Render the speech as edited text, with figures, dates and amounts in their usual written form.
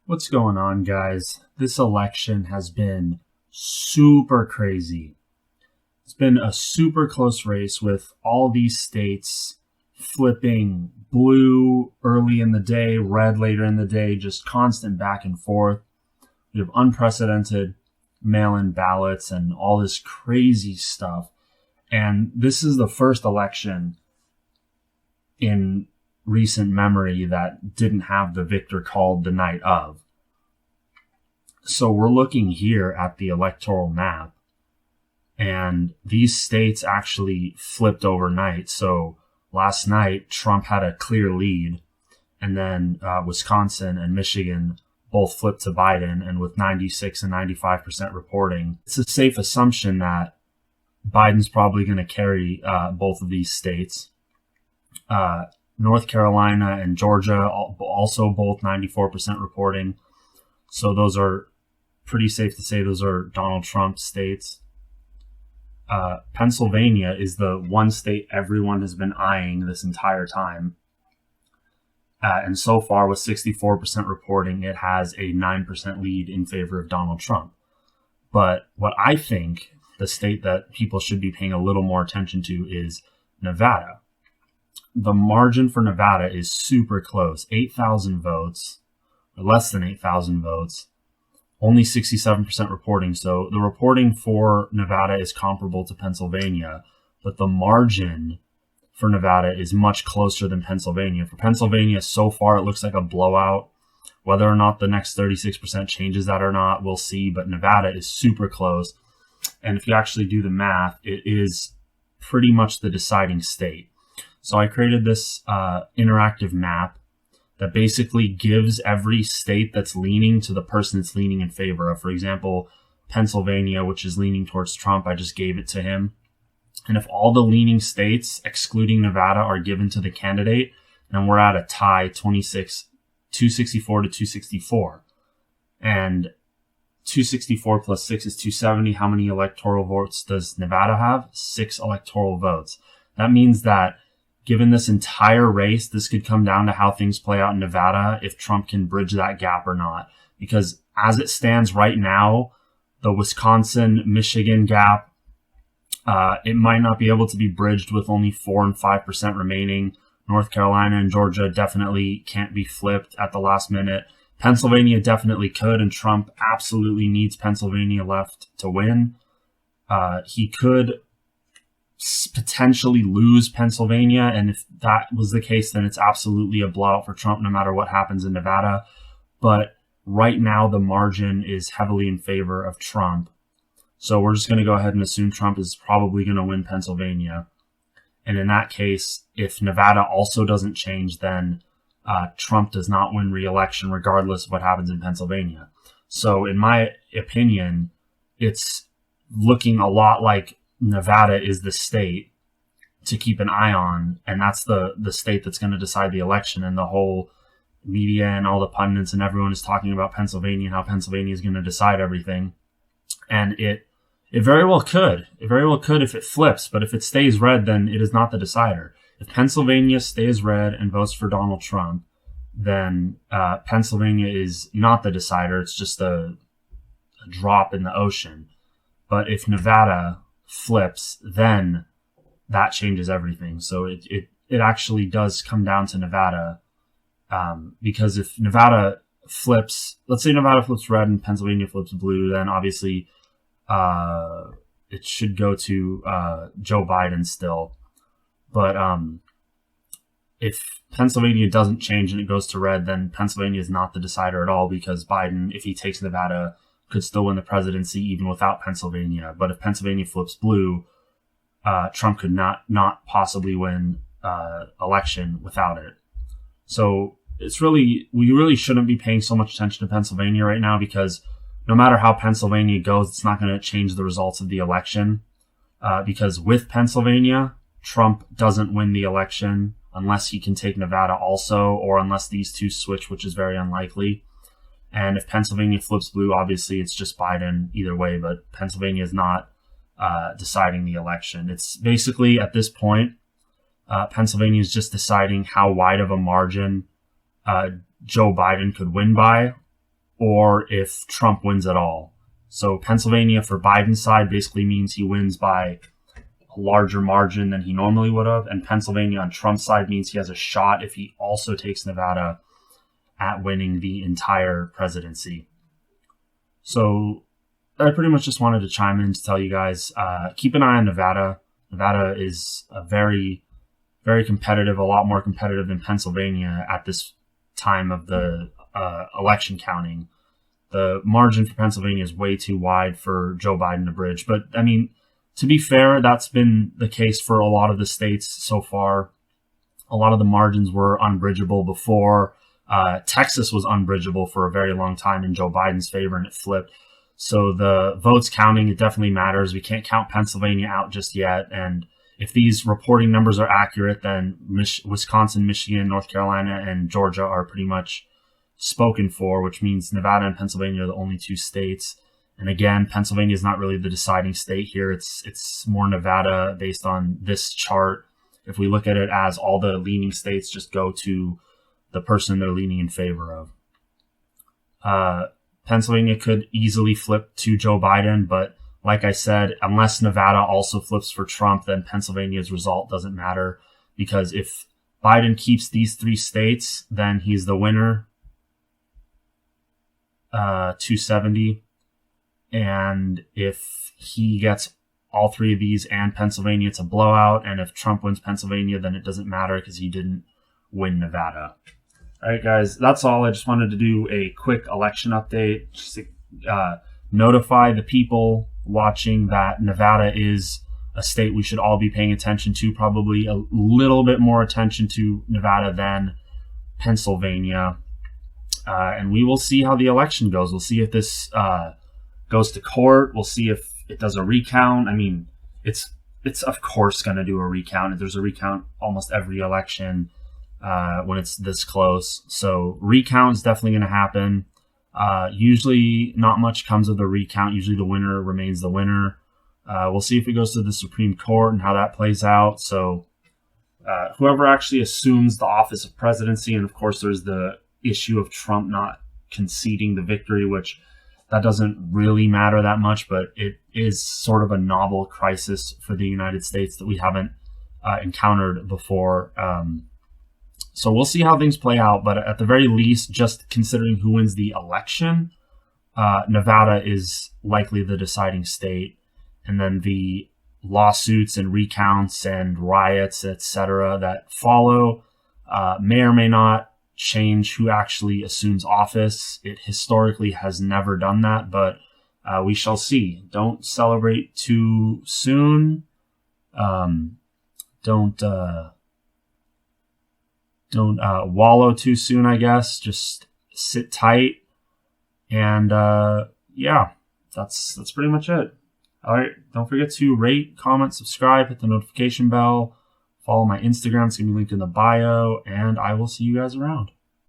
What's going on, guys? This election has been super crazy. It's been a super close race with all these states flipping blue early in the day, red later in the day, just constant back and forth. We have unprecedented mail-in ballots and all this crazy stuff. And this is the first election in recent memory that didn't have the victor called the night of. So we're looking here at the electoral map, and these states actually flipped overnight. So last night, Trump had a clear lead, and then Wisconsin and Michigan both flipped to Biden, and with 96 and 95% reporting, it's a safe assumption that Biden's probably going to carry both of these states. North Carolina and Georgia also both 94% reporting. So those are pretty safe to say those are Donald Trump states. Pennsylvania is the one state everyone has been eyeing this entire time. And so far, with 64% reporting, it has a 9% lead in favor of Donald Trump. But what I think the state that people should be paying a little more attention to is Nevada. The margin for Nevada is super close, 8,000 votes, or less than 8,000 votes, only 67% reporting. So the reporting for Nevada is comparable to Pennsylvania, but the margin for Nevada is much closer than Pennsylvania. For Pennsylvania, so far, it looks like a blowout. Whether or not the next 36% changes that or not, we'll see, but Nevada is super close. And if you actually do the math, it is pretty much the deciding state. So I created this interactive map that basically gives every state that's leaning to the person it's leaning in favor of. For example, Pennsylvania, which is leaning towards Trump, I just gave it to him. And if all the leaning states, excluding Nevada, are given to the candidate, then we're at a tie, 264 to 264. And 264 plus 6 is 270. How many electoral votes does Nevada have? 6 electoral votes. That means that given this entire race, this could come down to how things play out in Nevada, if Trump can bridge that gap or not. Because as it stands right now, the Wisconsin-Michigan gap, it might not be able to be bridged with only 4 and 5% remaining. North Carolina and Georgia definitely can't be flipped at the last minute. Pennsylvania definitely could, and Trump absolutely needs Pennsylvania left to win. He could potentially lose Pennsylvania, and if that was the case, then it's absolutely a blowout for Trump no matter what happens in Nevada. But right now the margin is heavily in favor of Trump, so we're just going to go ahead and assume Trump is probably going to win Pennsylvania. And in that case, if Nevada also doesn't change, then Trump does not win re-election regardless of what happens in Pennsylvania. So in my opinion, it's looking a lot like Nevada is the state to keep an eye on, and that's the state that's going to decide the election. And the whole media and all the pundits and everyone is talking about Pennsylvania and how Pennsylvania is going to decide everything. And it very well could. It very well could if it flips, but if it stays red, then it is not the decider. If Pennsylvania stays red and votes for Donald Trump, then Pennsylvania is not the decider. It's just a drop in the ocean. But if Nevada flips, then that changes everything. So it actually does come down to Nevada, because if Nevada flips, let's say Nevada flips red and Pennsylvania flips blue, then obviously it should go to Joe Biden still. But if Pennsylvania doesn't change and it goes to red, then Pennsylvania is not the decider at all, because Biden, if he takes Nevada, could still win the presidency even without Pennsylvania. But if Pennsylvania flips blue, Trump could not possibly win election without it. So we really shouldn't be paying so much attention to Pennsylvania right now, because no matter how Pennsylvania goes, it's not going to change the results of the election. Because with Pennsylvania, Trump doesn't win the election unless he can take Nevada also, or unless these two switch, which is very unlikely. And if Pennsylvania flips blue, obviously it's just Biden either way, but Pennsylvania is not deciding the election. It's basically, at this point, Pennsylvania is just deciding how wide of a margin Joe Biden could win by, or if Trump wins at all. So Pennsylvania for Biden's side basically means he wins by a larger margin than he normally would have. And Pennsylvania on Trump's side means he has a shot if he also takes Nevada at winning the entire presidency. So I pretty much just wanted to chime in to tell you guys, keep an eye on Nevada. Nevada is a very, very competitive, a lot more competitive than Pennsylvania at this time of the election counting. The margin for Pennsylvania is way too wide for Joe Biden to bridge. But, I mean, to be fair, that's been the case for a lot of the states so far. A lot of the margins were unbridgeable before. Texas was unbridgeable for a very long time in Joe Biden's favor, and it flipped. So the votes counting, it definitely matters. We can't count Pennsylvania out just yet. And if these reporting numbers are accurate, then Wisconsin, Michigan, North Carolina, and Georgia are pretty much spoken for, which means Nevada and Pennsylvania are the only two states. And again, Pennsylvania is not really the deciding state here. It's more Nevada based on this chart. If we look at it as all the leaning states just go to the person they're leaning in favor of. Pennsylvania could easily flip to Joe Biden, but like I said, unless Nevada also flips for Trump, then Pennsylvania's result doesn't matter, because if Biden keeps these three states, then he's the winner, 270. And if he gets all three of these and Pennsylvania, it's a blowout. And if Trump wins Pennsylvania, then it doesn't matter because he didn't win Nevada. All right, guys, that's all. I just wanted to do a quick election update, just to notify the people watching that Nevada is a state we should all be paying attention to, probably a little bit more attention to Nevada than Pennsylvania. And we will see how the election goes. We'll see if this goes to court. We'll see if it does a recount. I mean, it's of course going to do a recount. There's a recount almost every election when it's this close. So recount is definitely going to happen. Usually not much comes of the recount. Usually the winner remains the winner. We'll see if it goes to the Supreme Court and how that plays out. So whoever actually assumes the office of presidency, and of course there's the issue of Trump not conceding the victory, which that doesn't really matter that much, but it is sort of a novel crisis for the United States that we haven't encountered before. So we'll see how things play out, but at the very least, just considering who wins the election, Nevada is likely the deciding state. And then the lawsuits and recounts and riots, etc., that follow may or may not change who actually assumes office. It historically has never done that, but we shall see. Don't celebrate too soon. Don't wallow too soon, I guess. Just sit tight. And yeah, that's pretty much it. All right, don't forget to rate, comment, subscribe, hit the notification bell, follow my Instagram. It's going to be linked in the bio, and I will see you guys around.